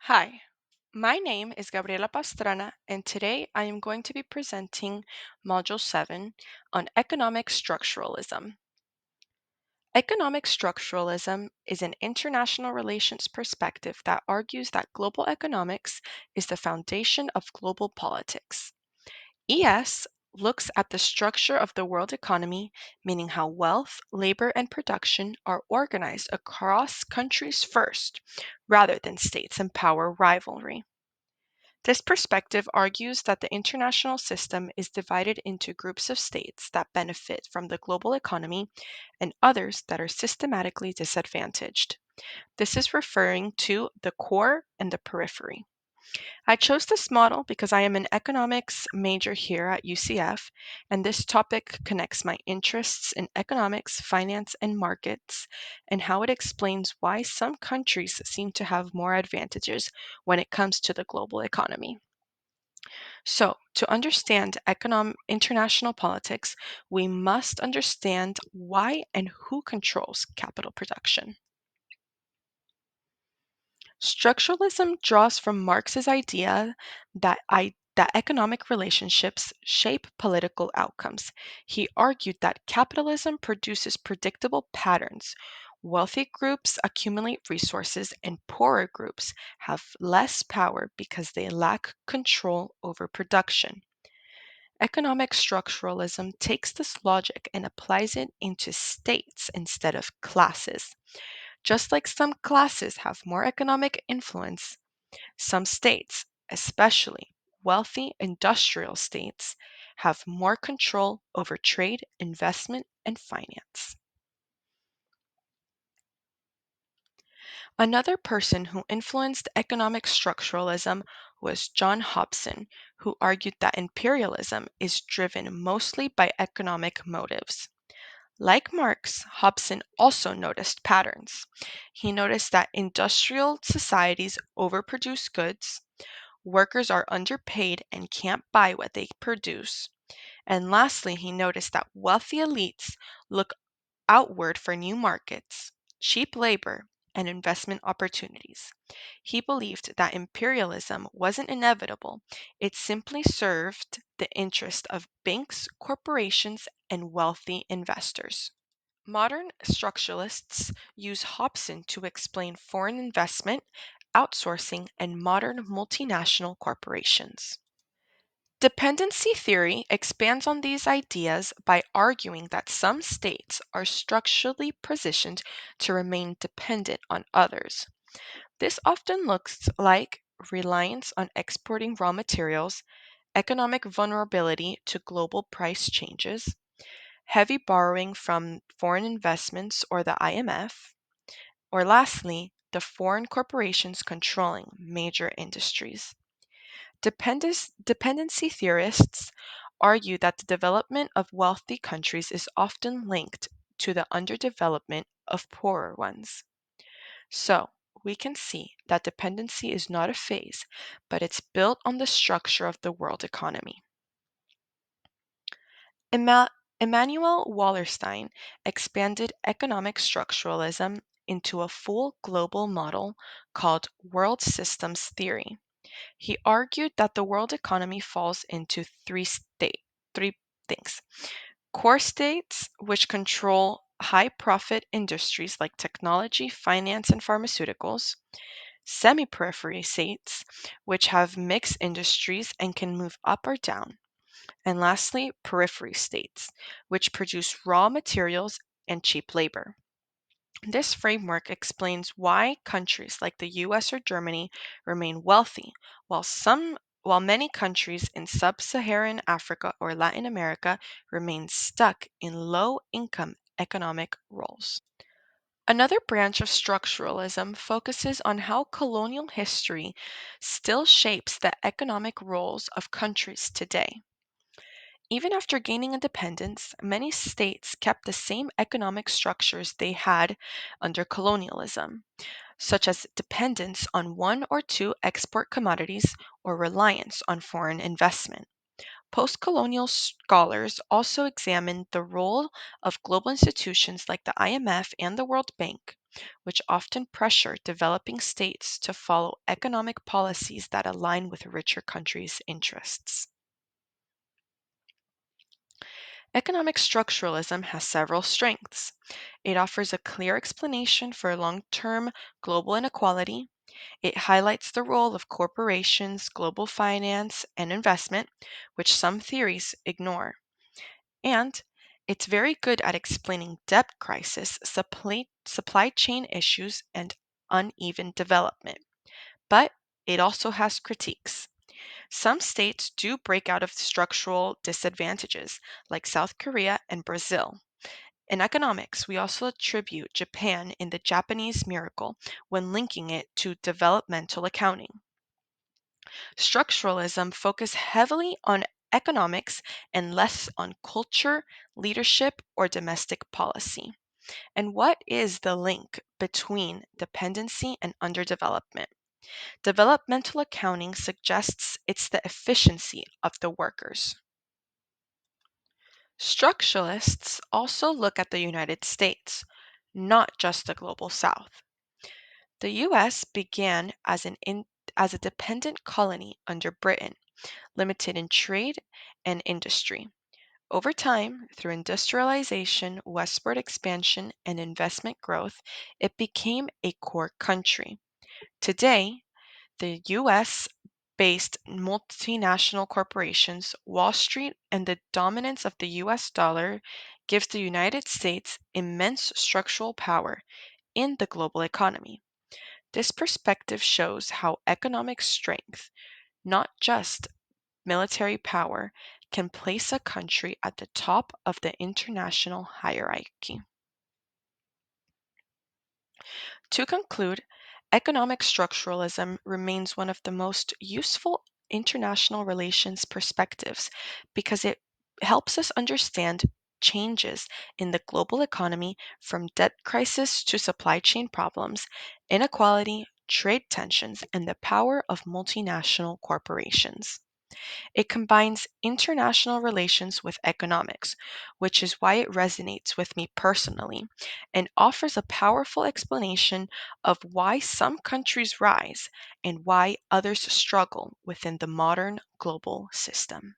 Hi, my name is Gabriela Pastrana, and today I am going to be presenting Module 7 on economic structuralism. Economic structuralism is an international relations perspective that argues that global economics is the foundation of global politics. ES looks at the structure of the world economy, meaning how wealth, labor, and production are organized across countries first, rather than states and power rivalry. This perspective argues that the international system is divided into groups of states that benefit from the global economy and others that are systematically disadvantaged. This is referring to the core and the periphery. I chose this model because I am an economics major here at UCF, and this topic connects my interests in economics, finance, and markets, and how it explains why some countries seem to have more advantages when it comes to the global economy. So, to understand international politics, we must understand why and who controls capital production. Structuralism draws from Marx's idea that economic relationships shape political outcomes. He argued that capitalism produces predictable patterns. Wealthy groups accumulate resources, and poorer groups have less power because they lack control over production. Economic structuralism takes this logic and applies it into states instead of classes. Just like some classes have more economic influence, some states, especially wealthy industrial states, have more control over trade, investment, and finance. Another person who influenced economic structuralism was John Hobson, who argued that imperialism is driven mostly by economic motives. Like Marx, Hobson also noticed patterns. He noticed that industrial societies overproduce goods, workers are underpaid and can't buy what they produce, and lastly, he noticed that wealthy elites look outward for new markets, cheap labor, and investment opportunities. He believed that imperialism wasn't inevitable, it simply served the interest of banks, corporations, and wealthy investors. Modern structuralists use Hobson to explain foreign investment, outsourcing, and modern multinational corporations. Dependency theory expands on these ideas by arguing that some states are structurally positioned to remain dependent on others. This often looks like reliance on exporting raw materials, economic vulnerability to global price changes, heavy borrowing from foreign investments or the IMF, or lastly, the foreign corporations controlling major industries. Dependency theorists argue that the development of wealthy countries is often linked to the underdevelopment of poorer ones. So, we can see that dependency is not a phase, but it's built on the structure of the world economy. Emma- Immanuel Wallerstein expanded economic structuralism into a full global model called world systems theory. He argued that the world economy falls into three things. Core states, which control high profit industries like technology, finance, and pharmaceuticals. Semi periphery states, which have mixed industries and can move up or down. And lastly, periphery states, which produce raw materials and cheap labor. This framework explains why countries like the US or Germany remain wealthy, while many countries in sub-Saharan Africa or Latin America remain stuck in low-income economic roles. Another branch of structuralism focuses on how colonial history still shapes the economic roles of countries today. Even after gaining independence, many states kept the same economic structures they had under colonialism, such as dependence on one or two export commodities or reliance on foreign investment. Post-colonial scholars also examine the role of global institutions like the IMF and the World Bank, which often pressure developing states to follow economic policies that align with richer countries' interests. Economic structuralism has several strengths. It offers a clear explanation for long-term global inequality. It highlights the role of corporations, global finance, and investment, which some theories ignore. And it's very good at explaining debt crisis, supply chain issues, and uneven development. But it also has critiques. Some states do break out of structural disadvantages, like South Korea and Brazil. In economics, we also attribute Japan in the Japanese miracle when linking it to developmental accounting. Structuralism focus heavily on economics and less on culture, leadership, or domestic policy. And what is the link between dependency and underdevelopment? Developmental accounting suggests it's the efficiency of the workers. Structuralists also look at the United States, not just the global South. The US began as a dependent colony under Britain, limited in trade and industry. Over time, through industrialization, westward expansion, and investment growth, it became a core country. Today, the US based multinational corporations, Wall Street, and the dominance of the US dollar gives the United States immense structural power in the global economy. This perspective shows how economic strength, not just military power, can place a country at the top of the international hierarchy. To conclude, economic structuralism remains one of the most useful international relations perspectives because it helps us understand changes in the global economy from debt crisis to supply chain problems, inequality, trade tensions, and the power of multinational corporations. It combines international relations with economics, which is why it resonates with me personally, and offers a powerful explanation of why some countries rise and why others struggle within the modern global system.